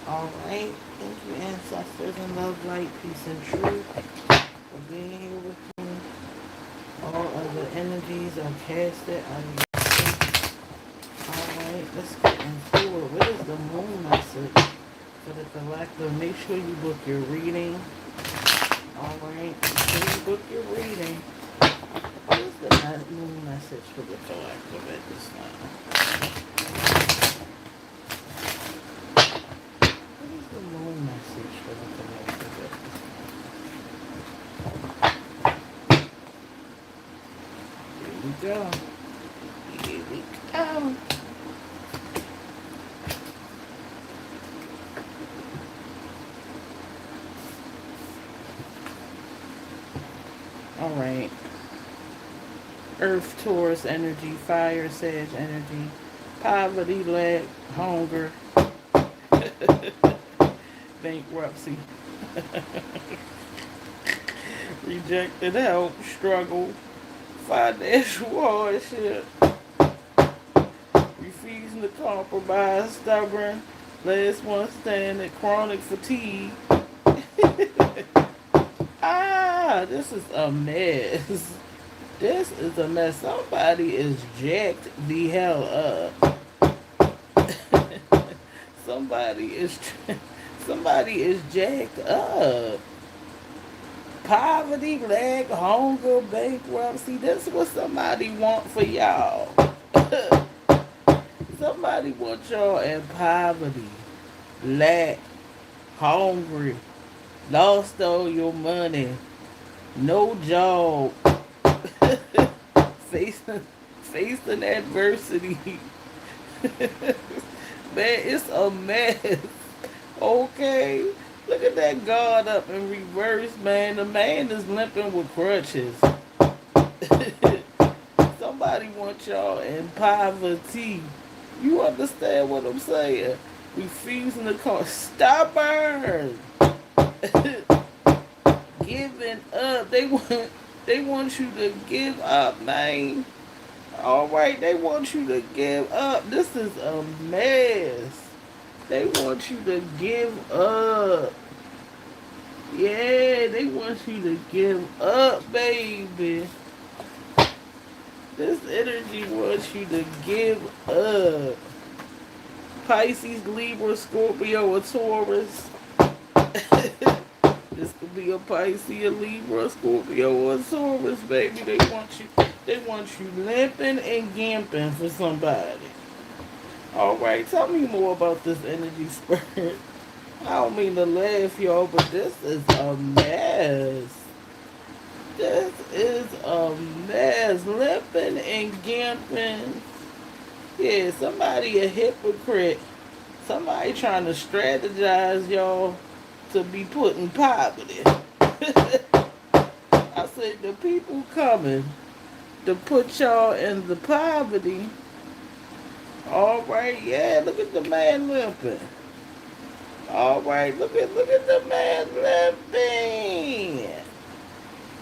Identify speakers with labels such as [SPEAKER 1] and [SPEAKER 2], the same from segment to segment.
[SPEAKER 1] Alright. Thank you, ancestors, and love, light, peace, and truth for being here with me. All other energies are casted out of your space. Alright, let's get into it. What is the moon message for the collective? Make sure you book your reading. Alright, make sure you book your reading. What is the moon message for the collective at this time? What is the moon message for the collective at this time? Here we go. Here we go. Alright. Earth, Taurus energy, fire, Sag energy, poverty, lack, hunger, bankruptcy, rejected help, struggle, financial hardship, refusing to compromise, stubborn, last one standing, chronic fatigue. This is a mess. This is a mess. Somebody is jacked the hell up. somebody is somebody is jacked up. Poverty, lack, hunger, bankruptcy. This is what somebody want for y'all. Somebody want y'all in poverty, lack, hungry, lost all your money, no job, facing adversity. Man, it's a mess. Okay? Look at that guard up in reverse, man. The man is limping with crutches. Somebody want y'all in poverty. You understand what I'm saying? Refusing to call. Stubborn. Giving up. They want you to give up, man. Alright, they want you to give up. This is a mess. They want you to give up. Yeah, they want you to give up, baby. This energy wants you to give up. Pisces, Libra, Scorpio, or Taurus. This could be a Pisces, a Libra, Scorpio, or Taurus, baby. They want you limping and gimping for somebody. Alright, tell me more about this energy spirit. I don't mean to laugh, y'all, but this is a mess. This is a mess. Limping and gimping. Yeah, somebody a hypocrite. Somebody trying to strategize y'all to be put in poverty. I said the people coming to put y'all in the poverty. Alright, yeah, look at the man limping. Alright, look at the man limping.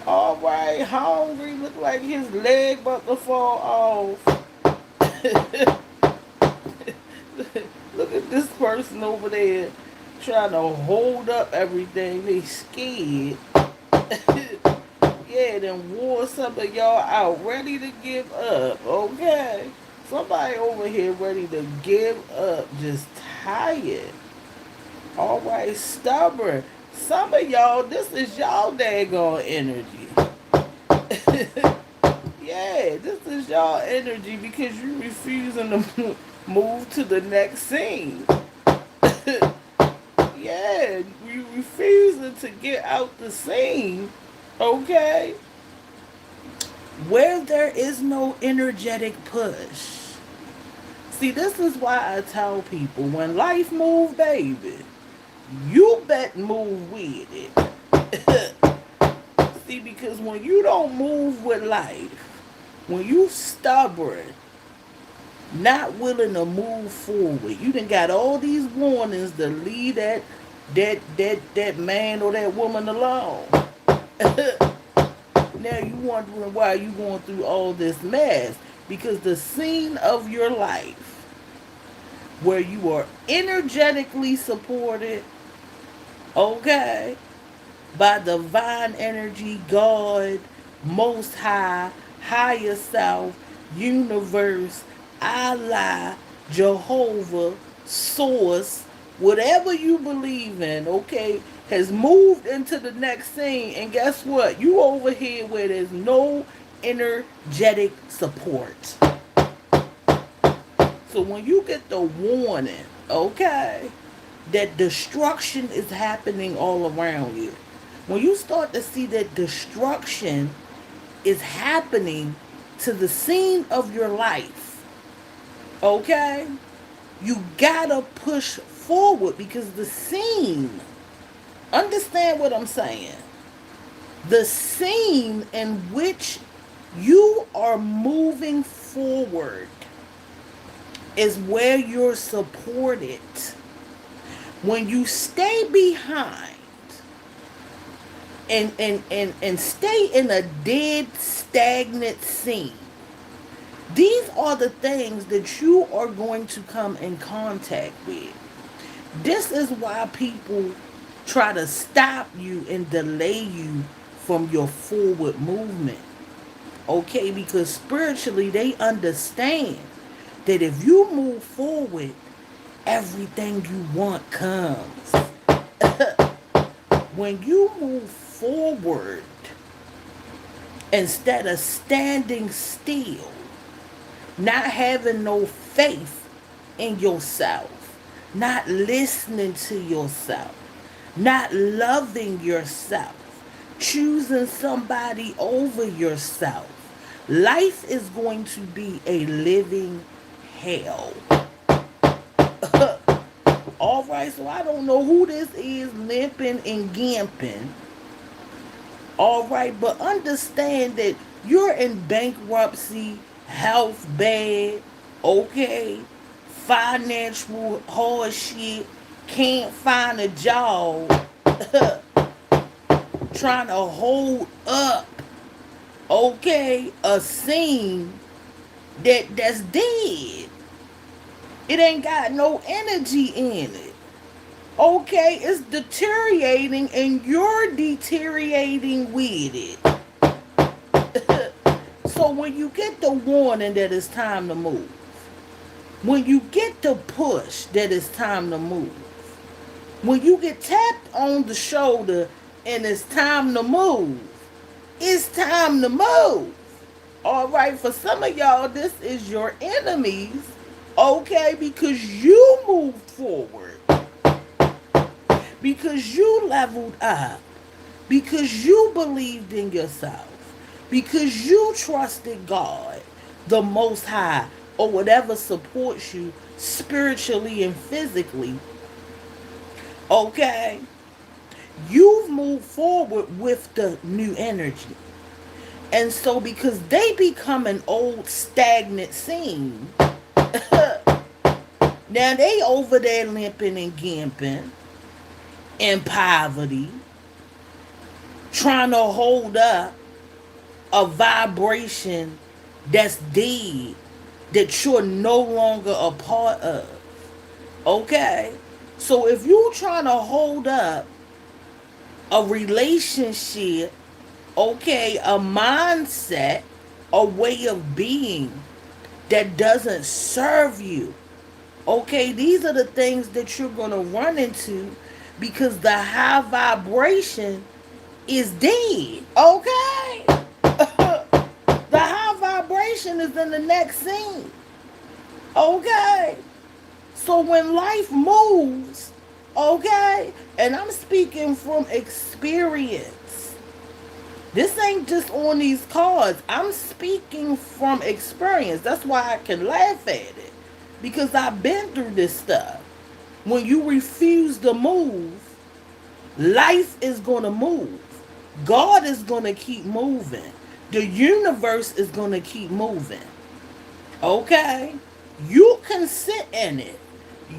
[SPEAKER 1] Alright, hungry, look like his leg about to fall off. Look at this person over there trying to hold up everything. They scared. Yeah, then wore some of y'all out, ready to give up. Okay? Somebody over here ready to give up, just tired. Alright, stubborn. Some of y'all, this is y'all daggone energy. Yeah, this is y'all energy because you refusing to move to the next scene. Yeah, you refusing to get out the scene. Okay? Where there is no energetic push. See, this is why I tell people when life move, baby, you bet move with it. See, because when you don't move with life, when you stubborn, not willing to move forward, you done got all these warnings to leave that man or that woman alone. Now you wondering why you going through all this mess. Because the scene of your life where you are energetically supported, okay, by divine energy, God, Most High, Higher Self, Universe, Allah, Jehovah, Source, whatever you believe in, okay, has moved into the next scene. And guess what? You over here where there's no energetic support. So when you get the warning, okay, that destruction is happening all around you, when you start to see that destruction is happening to the scene of your life, okay, you gotta push forward because the scene, understand what I'm saying, the scene in which you are moving forward is where you're supported. When you stay behind and stay in a dead, stagnant scene, these are the things that you are going to come in contact with. This is why people try to stop you and delay you from your forward movement. Okay, because spiritually they understand that if you move forward, everything you want comes. When you move forward, instead of standing still, not having no faith in yourself, not listening to yourself, not loving yourself, choosing somebody over yourself, life is going to be a living hell. All right, so I don't know who this is limping and gamping. All right, but understand that you're in bankruptcy, health bad, okay, financial hardship, can't find a job, trying to hold up, okay, a scene that's dead. It ain't got no energy in it. Okay, it's deteriorating and you're deteriorating with it. So when you get the warning that it's time to move, when you get the push that it's time to move, when you get tapped on the shoulder and it's time to move, it's time to move. All right, for some of y'all, this is your enemies, okay, because you moved forward, because you leveled up, because you believed in yourself, because you trusted God, the Most High, or whatever supports you spiritually and physically, okay, you've moved forward with the new energy. And so because they become an old stagnant scene, now they over there limping and gamping in poverty, trying to hold up a vibration that's dead, that you're no longer a part of. Okay? So if you're trying to hold up a relationship, okay, a mindset, a way of being that doesn't serve you, okay, these are the things that you're going to run into because the high vibration is dead, okay? The high vibration is in the next scene, okay? So when life moves, okay, and I'm speaking from experience, this ain't just on these cards. I'm speaking from experience. That's why I can laugh at it. Because I've been through this stuff. When you refuse to move, life is going to move. God is going to keep moving. The universe is going to keep moving. Okay? You can sit in it.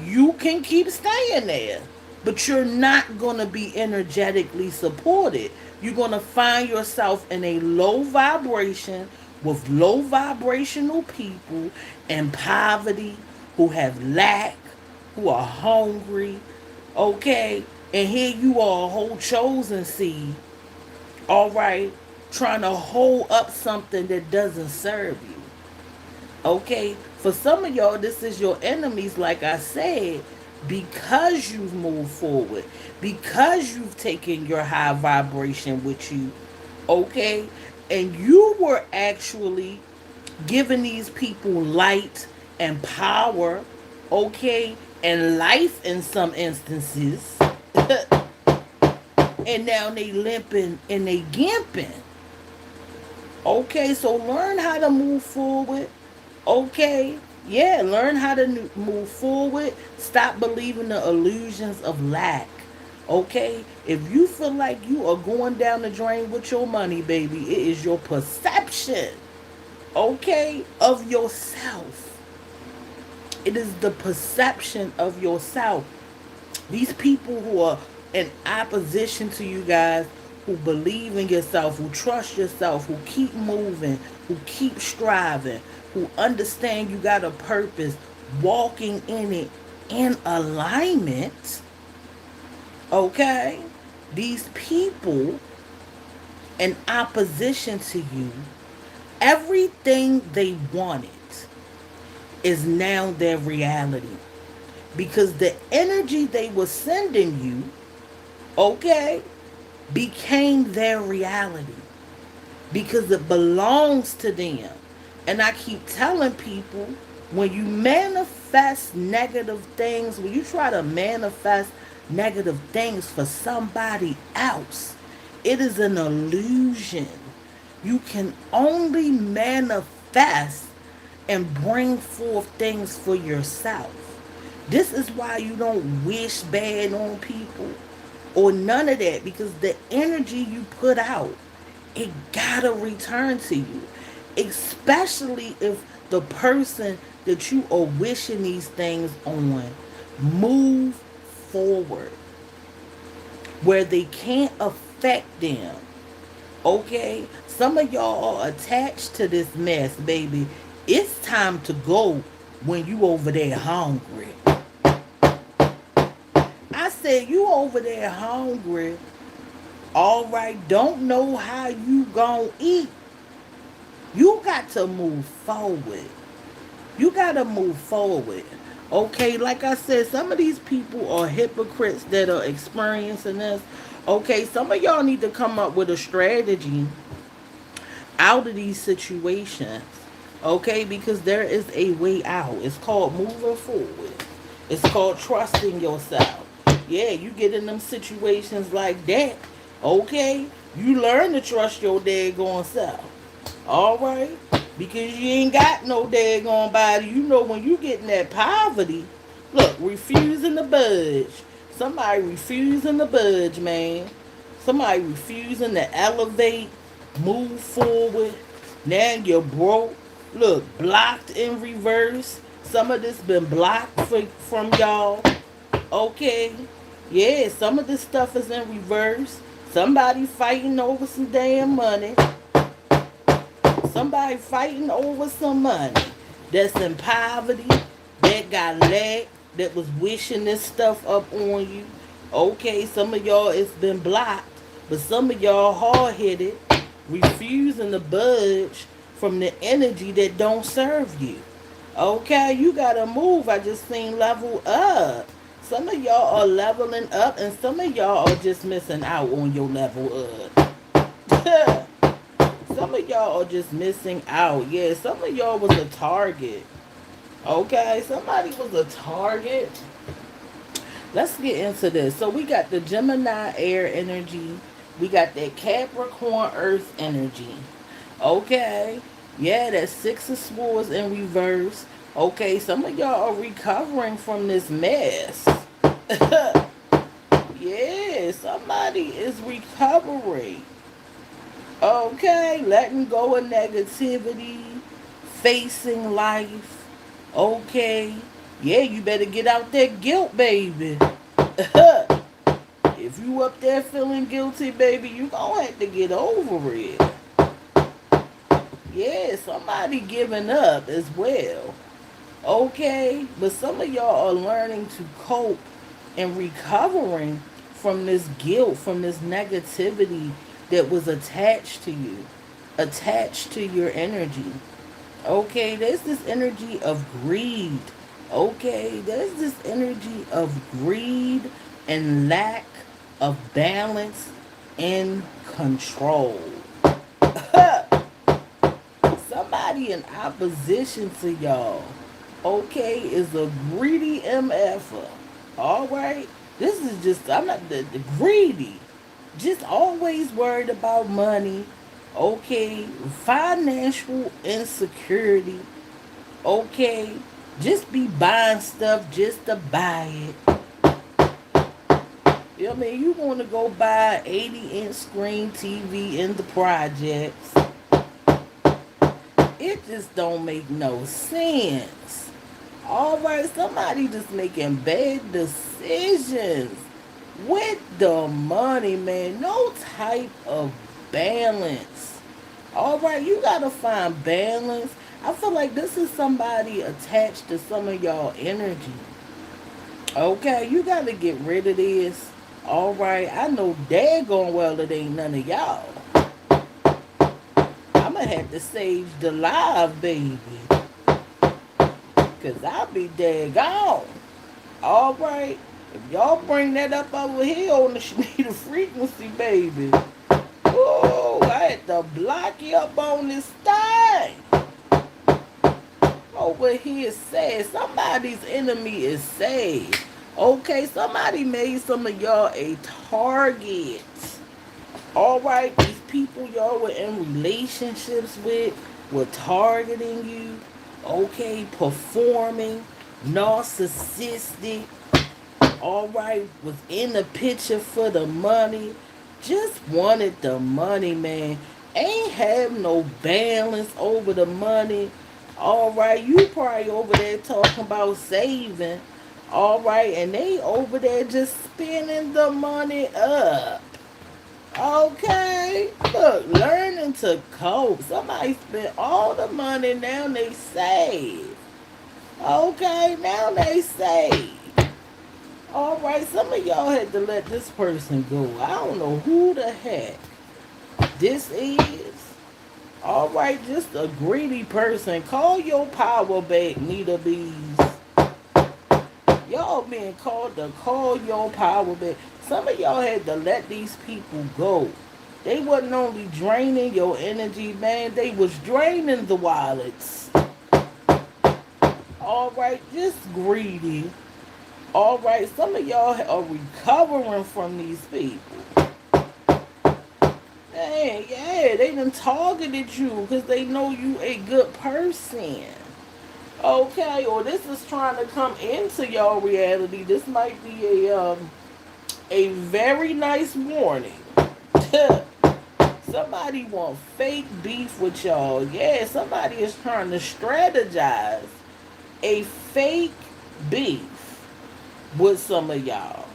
[SPEAKER 1] You can keep staying there. But you're not going to be energetically supported. You're going to find yourself in a low vibration with low vibrational people and poverty who have lack, who are hungry, okay? And here you are, a whole chosen seed, all right, trying to hold up something that doesn't serve you, okay? For some of y'all, this is your enemies, like I said, because you've moved forward, because you've taken your high vibration with you, okay? And you were actually giving these people light and power, okay, and life in some instances. And now they limping and they gimping. Okay, so learn how to move forward. Okay, yeah, learn how to move forward. Stop believing the illusions of lack. Okay, if you feel like you are going down the drain with your money, baby, it is your perception, okay, of yourself. It is the perception of yourself. These people who are in opposition to you guys, who believe in yourself, who trust yourself, who keep moving, who keep striving, who understand you got a purpose, walking in it in alignment, okay? These people in opposition to you, everything they wanted is now their reality. Because the energy they were sending you, okay, became their reality. Because it belongs to them. And I keep telling people, when you manifest negative things, when you try to manifest negative things for somebody else, it is an illusion. You can only manifest and bring forth things for yourself. This is why you don't wish bad on people or none of that, because the energy you put out, it gotta return to you. Especially if the person that you are wishing these things on move forward where they can't affect them. Okay? Some of y'all are attached to this mess, baby. It's time to go when you over there hungry. I said you over there hungry. All right, don't know how you gonna eat. You got to move forward. You got to move forward. Okay, like I said, some of these people are hypocrites that are experiencing this. Okay, some of y'all need to come up with a strategy out of these situations. Okay, because there is a way out. It's called moving forward. It's called trusting yourself. Yeah, you get in them situations like that. Okay, you learn to trust your daggone self. All right, because you ain't got no daggone body. You know when you get in that poverty, look, refusing to budge. Somebody refusing to budge, man. Somebody refusing to elevate, move forward. Now you're broke. Look, blocked in reverse. Some of this been blocked from y'all. Okay. Yeah, some of this stuff is in reverse. Somebody fighting over some damn money. Somebody fighting over some money. That's in poverty. That got lack. That was wishing this stuff up on you. Okay, some of y'all it's been blocked. But some of y'all hard-headed. Refusing to budge from the energy that don't serve you. Okay, you gotta move. I just seen level up. Some of y'all are leveling up, and some of y'all are just missing out on your level up. Some of y'all are just missing out. Yeah, some of y'all was a target. Okay, somebody was a target. Let's get into this. So we got the Gemini air energy. We got that Capricorn earth energy. Okay. Yeah, that Six of Swords in reverse. Okay, some of y'all are recovering from this mess. Yeah, somebody is recovering. Okay, letting go of negativity, facing life. Okay. Yeah, you better get out that guilt, baby. If you up there feeling guilty, baby, you gonna have to get over it. Yeah, somebody giving up as well. Okay, but some of y'all are learning to cope and recovering from this guilt, from this negativity that was attached to you, attached to your energy. Okay, there's this energy of greed. Okay, there's this energy of greed and lack of balance and control. Somebody in opposition to y'all, okay, is a greedy MF. All right, this is just, I'm not the greedy, just always worried about money. Okay, financial insecurity. Okay, just be buying stuff just to buy it. You know what I mean? You want to go buy 80-inch screen TV in the projects. It just don't make no sense. All right, somebody just making bad decisions with the money, man. No type of balance. All right, you gotta find balance. I feel like this is somebody attached to some of y'all energy. Okay, you gotta get rid of this. All right, I know daggone well it ain't none of y'all. I'ma have to save the live, baby. Cause I'll be daggone. All right, if y'all bring that up over here on the Shenita Frequency, baby. Oh, I had to block you up on this thing. Over here said somebody's enemy is saved. Okay, somebody made some of y'all a target. All right, these people y'all were in relationships with were targeting you. Okay, performing, narcissistic. All right, was in the picture for the money. Just wanted the money, man. Ain't have no balance over the money. All right, you probably over there talking about saving. All right, and they over there just spending the money up. Okay, look, learning to cope. Somebody spent all the money, now they save. Okay, now they save. All right, some of y'all had to let this person go. I don't know who the heck this is. All right, just a greedy person. Call your power back, Nita Bees. Y'all being called to call your power back. Some of y'all had to let these people go. They wasn't only draining your energy, man. They was draining the wallets. All right, just greedy. All right, some of y'all are recovering from these people. Hey, yeah, they done targeted you because they know you a good person. Okay, or this is trying to come into your reality. This might be a very nice warning. Somebody want fake beef with y'all. Yeah, somebody is trying to strategize a fake beef with some of y'all.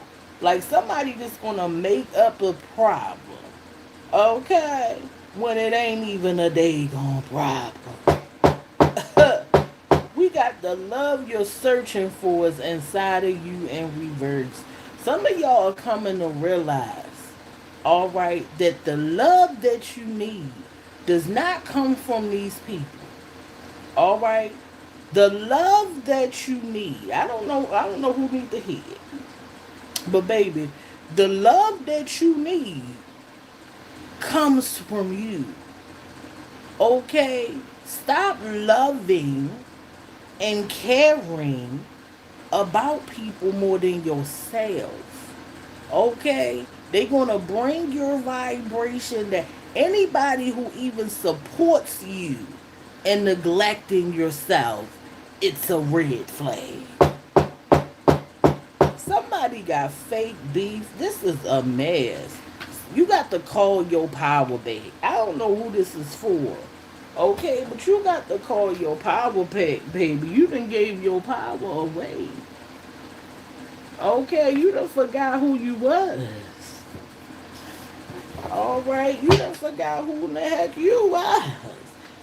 [SPEAKER 1] Like somebody just gonna make up a problem. Okay? When it ain't even a daggone problem. We got the love you're searching for is inside of you in reverse. Some of y'all are coming to realize, all right, that the love that you need does not come from these people. All right? The love that you need, I don't know who needs to hear it. But baby, the love that you need comes from you. Okay? Stop loving and caring about people more than yourself. Okay? They're going to bring your vibration that anybody who even supports you and neglecting yourself, it's a red flag. Somebody got fake beef. This is a mess. You got to call your power back. I don't know who this is for. Okay, but you got to call your power back, baby. You done gave your power away. Okay, you done forgot who you was. All right, you done forgot who the heck you was.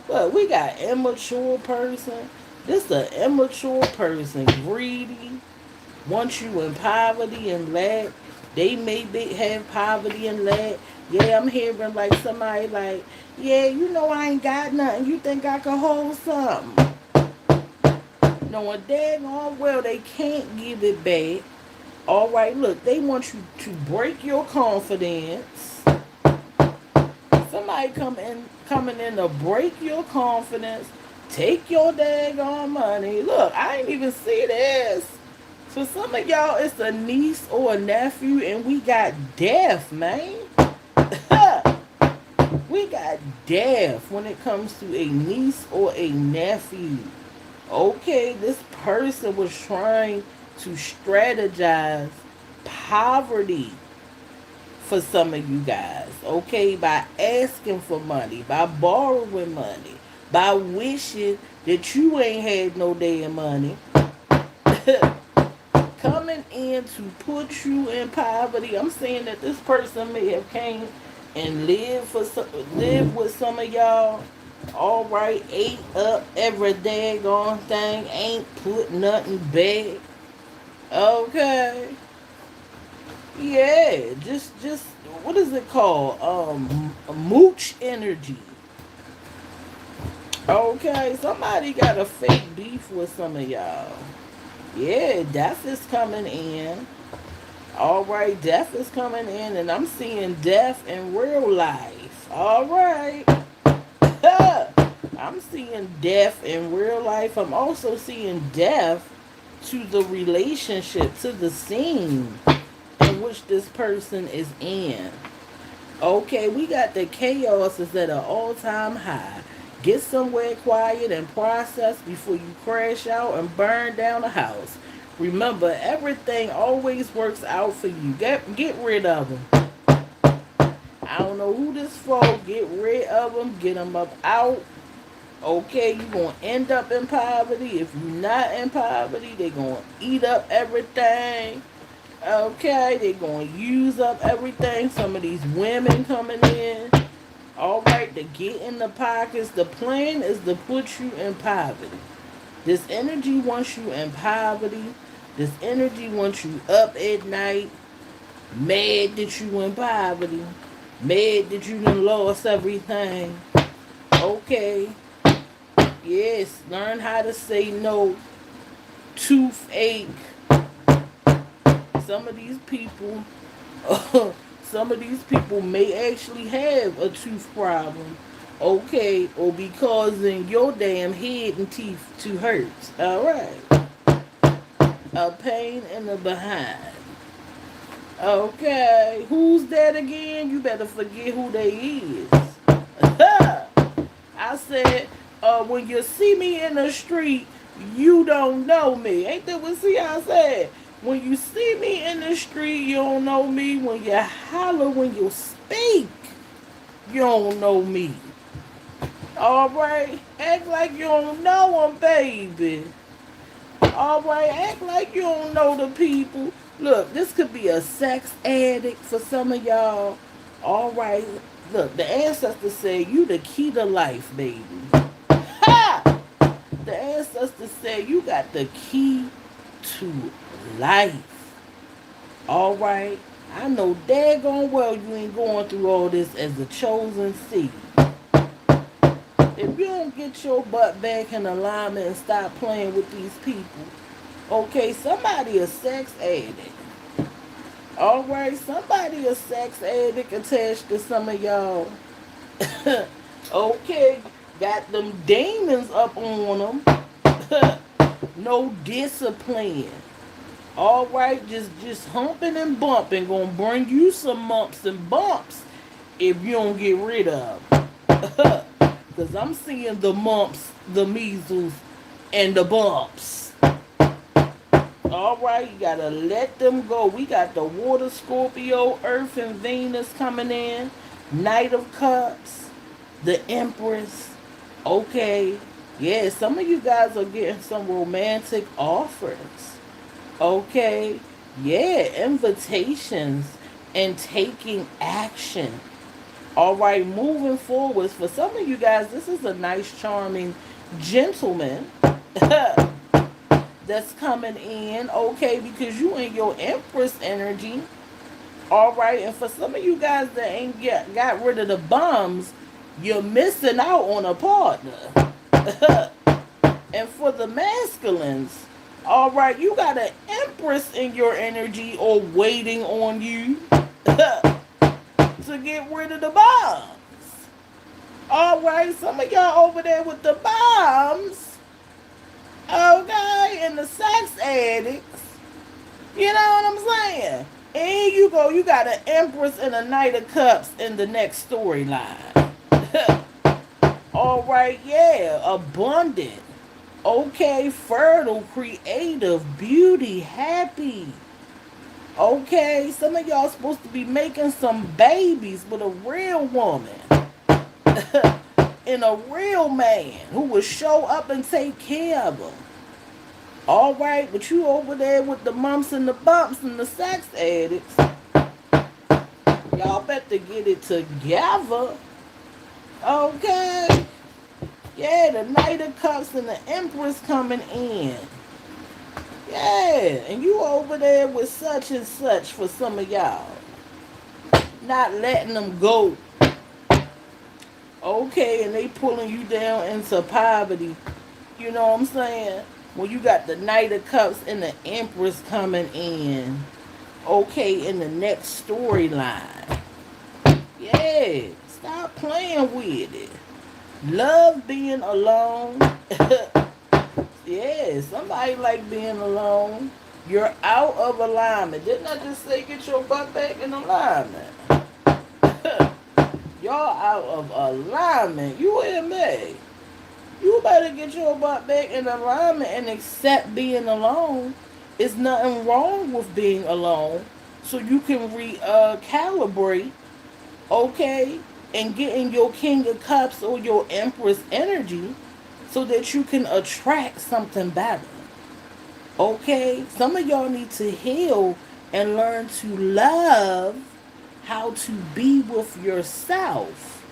[SPEAKER 1] But we got immature person. This an immature person, greedy, wants you in poverty and lack. They may have poverty and lack. Yeah, I'm hearing like somebody like, yeah, you know I ain't got nothing. You think I can hold something? Knowing daggone well they can't give it back. All right, look, they want you to break your confidence. Somebody coming in to break your confidence, take your daggone money. Look, I ain't even see this. For some of y'all, it's a niece or a nephew, and we got death, man. We got death when it comes to a niece or a nephew. Okay, this person was trying to strategize poverty for some of you guys, okay, by asking for money, by borrowing money, by wishing that you ain't had no damn money. Coming in to put you in poverty. I'm saying that this person may have came and lived with some of y'all. All right, ate up every daggone thing, ain't put nothing back. Okay, yeah, just what is it called? Mooch energy. Okay, somebody got a fake beef with some of y'all. Yeah, death is coming in. All right, death is coming in, and I'm seeing death in real life. All right. I'm seeing death in real life. I'm also seeing death to the relationship, to the scene in which this person is in. Okay, we got the chaos is at an all-time high. Get somewhere quiet and process before you crash out and burn down a house. Remember, everything always works out for you. Get rid of them. I don't know who this for. Get rid of them. Get them up out. Okay, you're going to end up in poverty. If you're not in poverty, they're going to eat up everything. Okay, they're going to use up everything. Some of these women coming in. All right, to get in the pockets. The plan is to put you in poverty. This energy wants you in poverty. This energy wants you up at night, mad that you in poverty, mad that you done lost everything. Okay, yes, learn how to say no. Toothache. Some of these people, some of these people may actually have a tooth problem. Okay, or be causing your damn head and teeth to hurt. All right, a pain in the behind. Okay, who's that again? You better forget who they is. I said, when you see me in the street, you don't know me. Ain't that what I said? When you see me in the street, you don't know me. When you holler, when you speak, you don't know me. All right, act like you don't know them, baby. All right, act like you don't know the people. Look, this could be a sex addict for some of y'all. All right, look, the ancestors say you the key to life, baby. Ha! The ancestors say you got the key to life. All right, I know daggone well you ain't going through all this as a chosen seed. If you don't get your butt back in alignment and stop playing with these people, okay, somebody a sex addict. All right, somebody a sex addict attached to some of y'all. Okay, got them demons up on them. No discipline. All right, just humping and bumping gonna bring you some mumps and bumps if you don't get rid of them. Because I'm seeing the mumps, the measles, and the bumps. All right, you got to let them go. We got the water, Scorpio, Earth, and Venus coming in. Knight of Cups, the Empress. Okay. Yeah, some of you guys are getting some romantic offers. Okay. Yeah, invitations and taking action. All right, moving forwards. For some of you guys, this is a nice, charming gentleman. that's coming in, okay, because you in your Empress energy. All right, and for some of you guys that ain't got rid of the bums, you're missing out on a partner. And for the masculines, all right, you got an Empress in your energy or waiting on you to get rid of the bombs. All right, some of y'all over there with the bombs, okay, and the sex addicts. You know what I'm saying? And here you go, you got an Empress and a Knight of Cups in the next storyline. All right, yeah, abundant, okay, fertile, creative, beauty, happy. Okay, some of y'all supposed to be making some babies with a real woman and a real man who will show up and take care of them. All right, but you over there with the mumps and the bumps and the sex addicts, y'all better get it together. Okay. Yeah, the Knight of Cups and the Empress coming in. Yeah, and you over there with such and such for some of y'all. Not letting them go. Okay, and they pulling you down into poverty. You know what I'm saying? When you got the Knight of Cups and the Empress coming in. Okay, in the next storyline. Yeah, stop playing with it. Love being alone. Yeah, somebody like being alone. You're out of alignment. Didn't I just say get your butt back in alignment? Y'all out of alignment. You hear me? You better get your butt back in alignment and accept being alone. There's nothing wrong with being alone. So you can recalibrate, okay, and get in your King of Cups or your Empress energy so that you can attract something better. Okay? Some of y'all need to heal and learn to love how to be with yourself.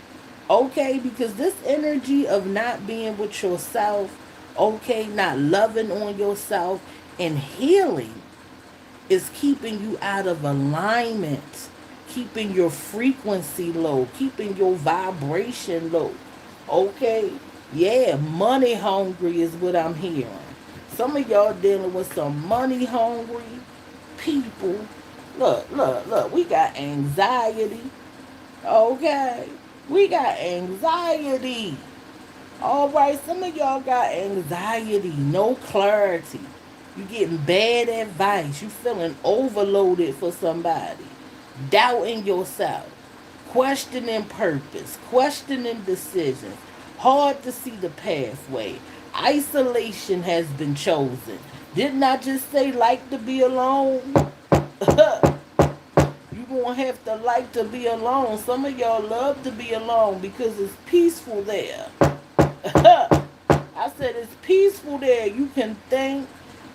[SPEAKER 1] Okay? Because this energy of not being with yourself, okay, not loving on yourself and healing is keeping you out of alignment, keeping your frequency low, keeping your vibration low. Okay? Yeah, money hungry is what I'm hearing. Some of y'all dealing with some money hungry people. Look. We got anxiety. Okay? We got anxiety. All right, some of y'all got anxiety, no clarity. You getting bad advice. You feeling overloaded for somebody. Doubting yourself. Questioning purpose. Questioning decisions. Hard to see the pathway. Isolation has been chosen. Didn't I just say like to be alone? You gonna have to like to be alone. Some of y'all love to be alone because it's peaceful there. I said it's peaceful there. You can think,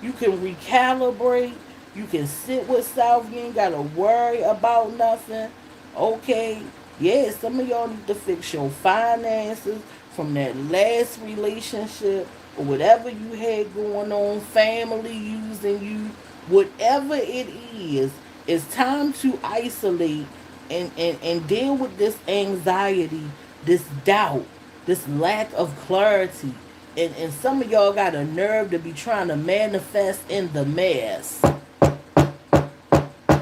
[SPEAKER 1] you can recalibrate, you can sit with self. You ain't gotta worry about nothing. Okay, yeah, some of y'all need to fix your finances from that last relationship or whatever you had going on, family using you, whatever it is. It's time to isolate and deal with this anxiety, this doubt, this lack of clarity. And some of y'all got a nerve to be trying to manifest in the mess.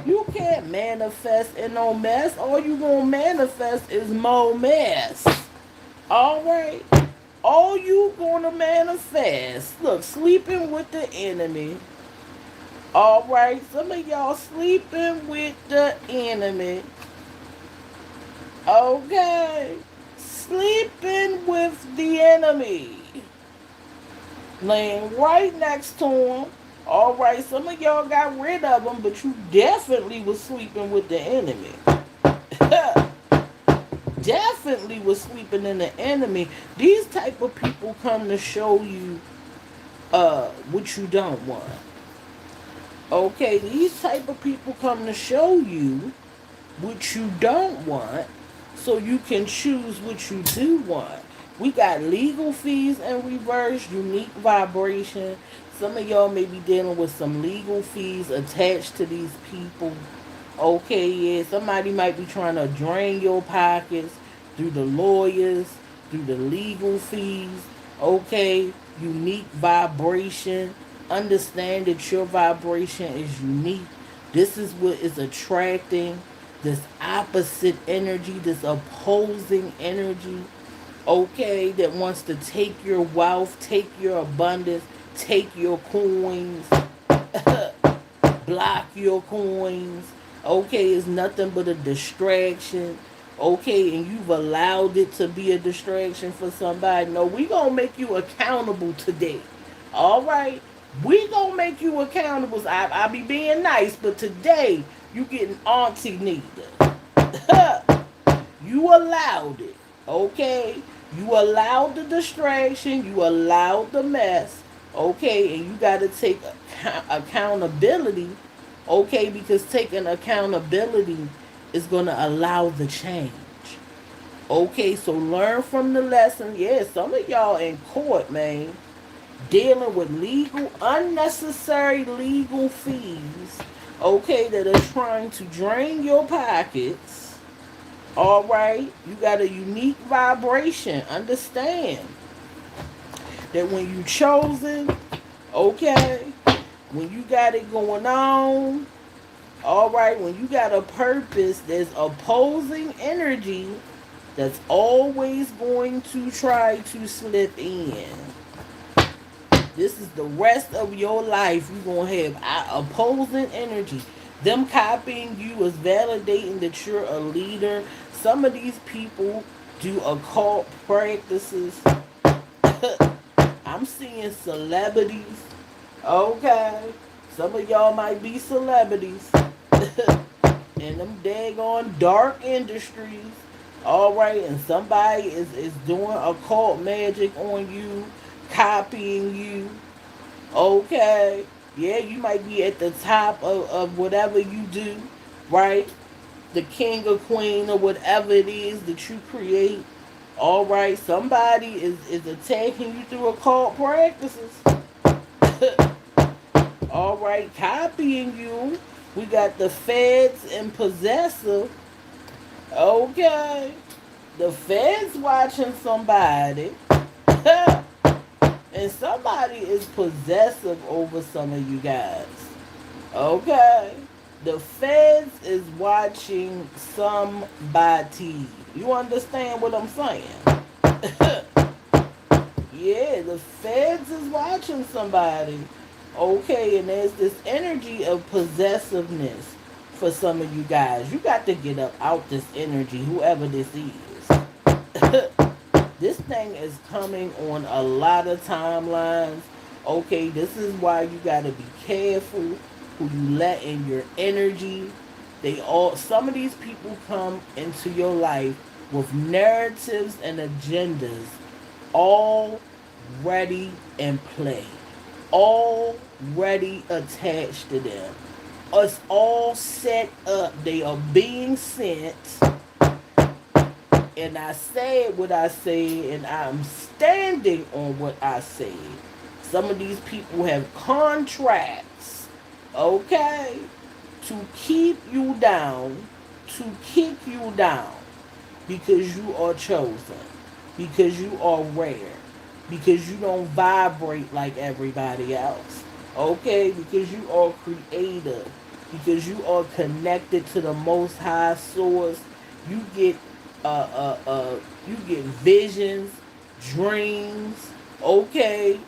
[SPEAKER 1] You can't manifest in no mess. All you gonna manifest is more mess. Alright? All you gonna manifest. Look, sleeping with the enemy. Alright? Some of y'all sleeping with the enemy. Okay? Sleeping with the enemy. Laying right next to him. Alright, some of y'all got rid of him, but you definitely was sleeping with the enemy. Definitely was sleeping in the enemy. These type of people come to show you what you don't want. Okay, these type of people come to show you what you don't want so you can choose what you do want. We got legal fees in reverse, unique vibration. Some of y'all may be dealing with some legal fees attached to these people. Okay, yeah, somebody might be trying to drain your pockets through the lawyers, through the legal fees. Okay, unique vibration. Understand that your vibration is unique. This is what is attracting this opposite energy, this opposing energy, okay, that wants to take your wealth, take your abundance, take your coins, block your coins. Okay, it's nothing but a distraction. Okay, and you've allowed it to be a distraction for somebody. No, we gonna make you accountable today. All right, we gonna make you accountable. I be being nice, but today you getting auntie Nita. You allowed it. Okay, you allowed the distraction. You allowed the mess. Okay, and you got to take accountability. Okay, because taking accountability is going to allow the change. Okay, so learn from the lesson. Yeah, some of y'all in court, man, dealing with legal, unnecessary legal fees. Okay, that are trying to drain your pockets. All right, you got a unique vibration. Understand that when you chosen, okay, when you got it going on, all right, when you got a purpose, there's opposing energy that's always going to try to slip in. This is the rest of your life. You're going to have opposing energy. Them copying you is validating that you're a leader. Some of these people do occult practices. I'm seeing celebrities. Okay. Some of y'all might be celebrities. In them daggone dark industries. Alright, and somebody is doing occult magic on you, copying you. Okay. Yeah, you might be at the top of whatever you do, right? The king or queen or whatever it is that you create. Alright, somebody is attacking you through occult practices. Alright, copying you. We got the feds and possessive. Okay. The feds watching somebody. And somebody is possessive over some of you guys. Okay. The feds is watching somebody. You understand what I'm saying? Yeah, the feds is watching somebody. Okay, and there's this energy of possessiveness for some of you guys. You got to get up out this energy, whoever this is. This thing is coming on a lot of timelines. Okay, this is why you got to be careful who you let in your energy. Some of these people come into your life with narratives and agendas already in play, already attached to them. It's all set up. They are being sent. And I said what I said, and I'm standing on what I said. Some of these people have contracts, okay, to keep you down, to kick you down, because you are chosen, because you are rare, because you don't vibrate like everybody else, okay, because you are creative, because you are connected to the Most High Source. You get you get visions, dreams, okay,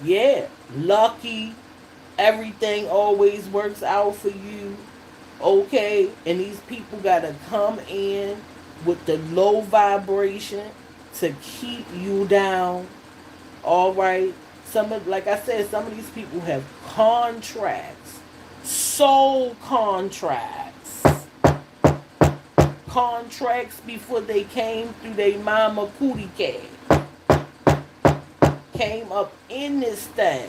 [SPEAKER 1] yeah, lucky, everything always works out for you, okay, and these people gotta come in with the low vibration to keep you down, alright, like I said, some of these people have contracts, soul contracts before they came through their mama cootie cat. Came up in this thing,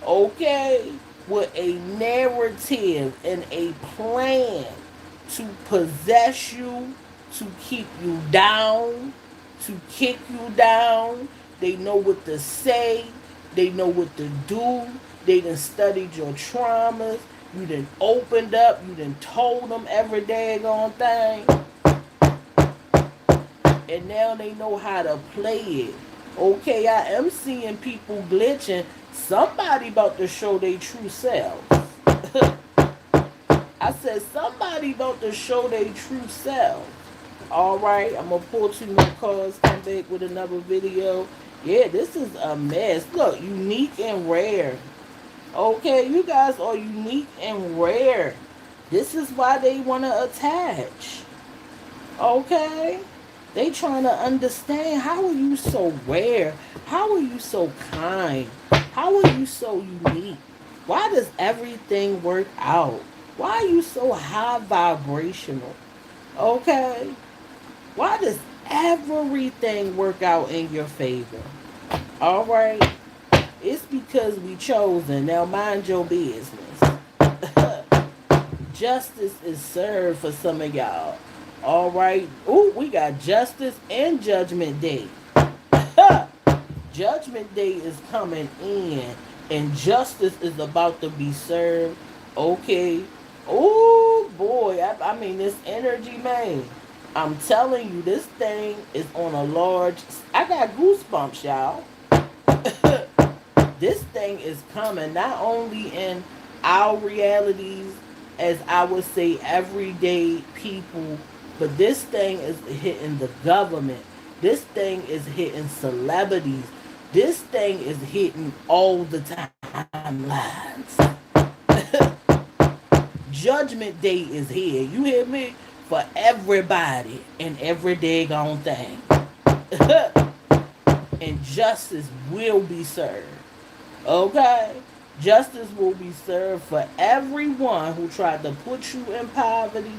[SPEAKER 1] okay, with a narrative and a plan to possess you, to keep you down, to kick you down. They know what to say. They know what to do. They done studied your traumas. You done opened up. You done told them every daggone thing. And now they know how to play it. Okay, I am seeing people glitching. Somebody about to show their true selves. I said somebody about to show their true self. Alright, I'm gonna pull two more cards, come back with another video. Yeah, this is a mess. Look, unique and rare. Okay, you guys are unique and rare. This is why they wanna attach. Okay? They trying to understand, how are you so rare? How are you so kind? How are you so unique? Why does everything work out? Why are you so high vibrational? Okay? Why does everything work out in your favor? Alright? It's because we chosen. Now mind your business. Justice is served for some of y'all. Alright? Ooh, we got justice and judgment day. Judgment day is coming in. And justice is about to be served. Okay. Oh boy. I mean, this energy, man. I'm telling you, this thing is on a large. I got goosebumps, y'all. This thing is coming not only in our realities, as I would say, everyday people, but this thing is hitting the government. This thing is hitting celebrities. This thing is hitting all the timelines. Judgment Day is here. You hear me? For everybody and every daggone thing. And justice will be served. Okay? Justice will be served for everyone who tried to put you in poverty,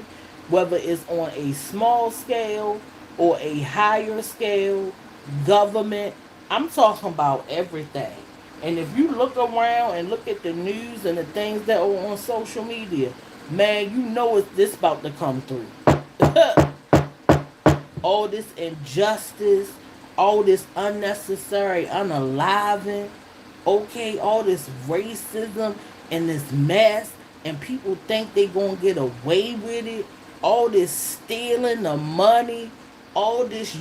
[SPEAKER 1] whether it's on a small scale or a higher scale, government. I'm talking about everything. And if you look around and look at the news and the things that are on social media, man, you know it's this about to come through. All this injustice, all this unnecessary unaliving, okay, all this racism and this mess, and people think they gonna get away with it. All this stealing the money, all this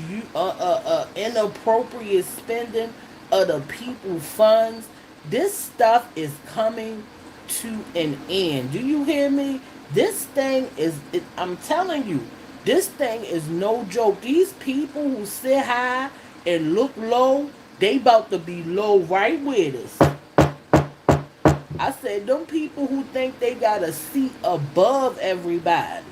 [SPEAKER 1] inappropriate spending of the people's funds. This stuff is coming to an end. Do you hear me? This thing is, I'm telling you, this thing is no joke. These people who sit high and look low, they about to be low right with us. I said, them people who think they got a seat above everybody,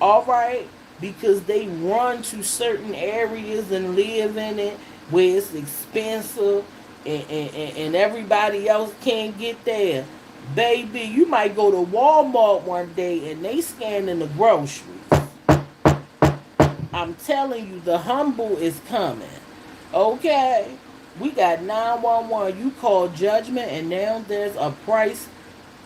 [SPEAKER 1] alright, because they run to certain areas and live in it where it's expensive and everybody else can't get there. Baby, you might go to Walmart one day and they scanning the groceries. I'm telling you, the humble is coming. Okay? We got 911. You call Judgment, and now there's a price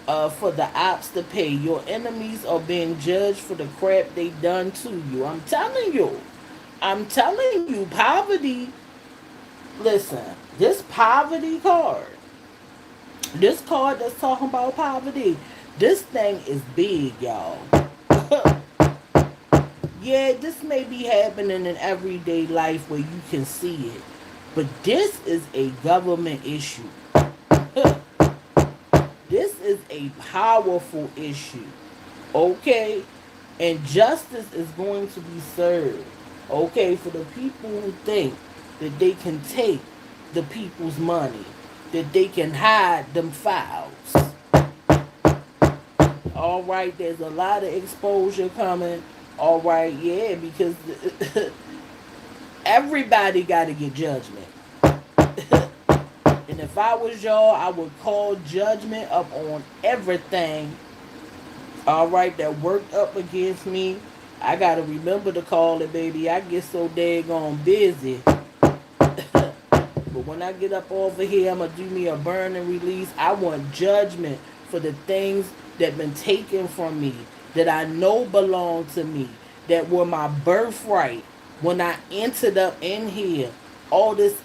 [SPEAKER 1] for the ops to pay. Your enemies are being judged for the crap they done to you. I'm telling you. I'm telling you, poverty. Listen, this poverty card. This card that's talking about poverty. This thing is big, y'all. Yeah, this may be happening in everyday life where you can see it. But this is a government issue. This is a powerful issue. Okay? And justice is going to be served. Okay? For the people who think that they can take the people's money, that they can hide them files. Alright, there's a lot of exposure coming. Alright, yeah, because everybody got to get judgment. And if I was y'all, I would call judgment up on everything, alright, that worked up against me. I got to remember to call it, baby. I get so daggone busy. But when I get up over here, I'm going to do me a burn and release. I want judgment for the things that been taken from me, that I know belong to me, that were my birthright, when I entered up in here, all this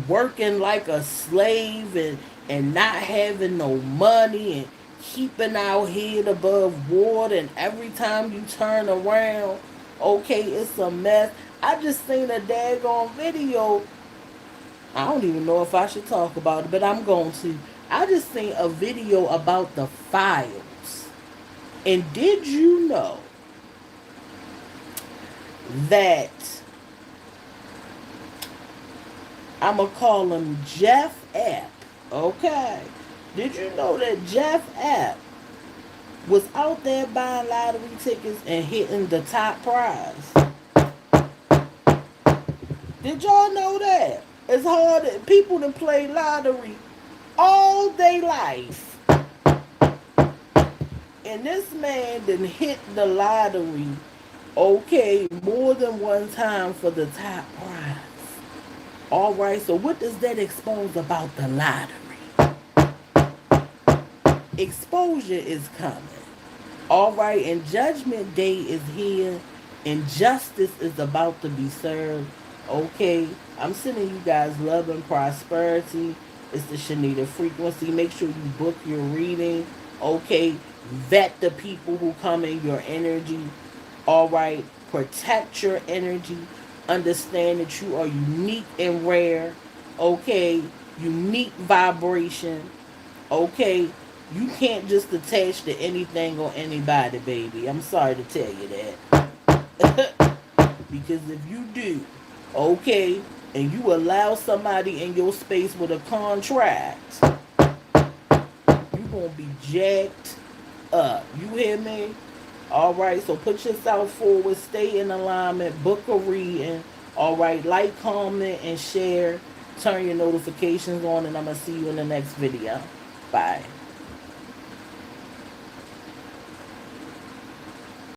[SPEAKER 1] working like a slave and not having no money and keeping our head above water, and every time you turn around, okay, it's a mess. I just seen a daggone video. I don't even know if I should talk about it, but I'm going to. I just seen a video about the files. And did you know that I'm going to call him Jeff App? Okay. Did you know that Jeff App was out there buying lottery tickets and hitting the top prize? Did y'all know that? It's hard. People that play lottery all day life. And this man done hit the lottery, okay, more than one time for the top prize. All right, so what does that expose about the lottery? Exposure is coming. All right, and Judgment Day is here, and justice is about to be served. Okay, I'm sending you guys love and prosperity. It's the Shenita Frequency. Make sure you book your reading. Okay, vet the people who come in your energy. All right, protect your energy. Understand that you are unique and rare. Okay, unique vibration. Okay, you can't just attach to anything or anybody, baby. I'm sorry to tell you that. Because if you do, okay, and you allow somebody in your space with a contract, you're going to be jacked up. You hear me? All right, so put yourself forward, stay in alignment, book a reading. All right, like, comment, and share. Turn your notifications on, and I'm going to see you in the next video. Bye.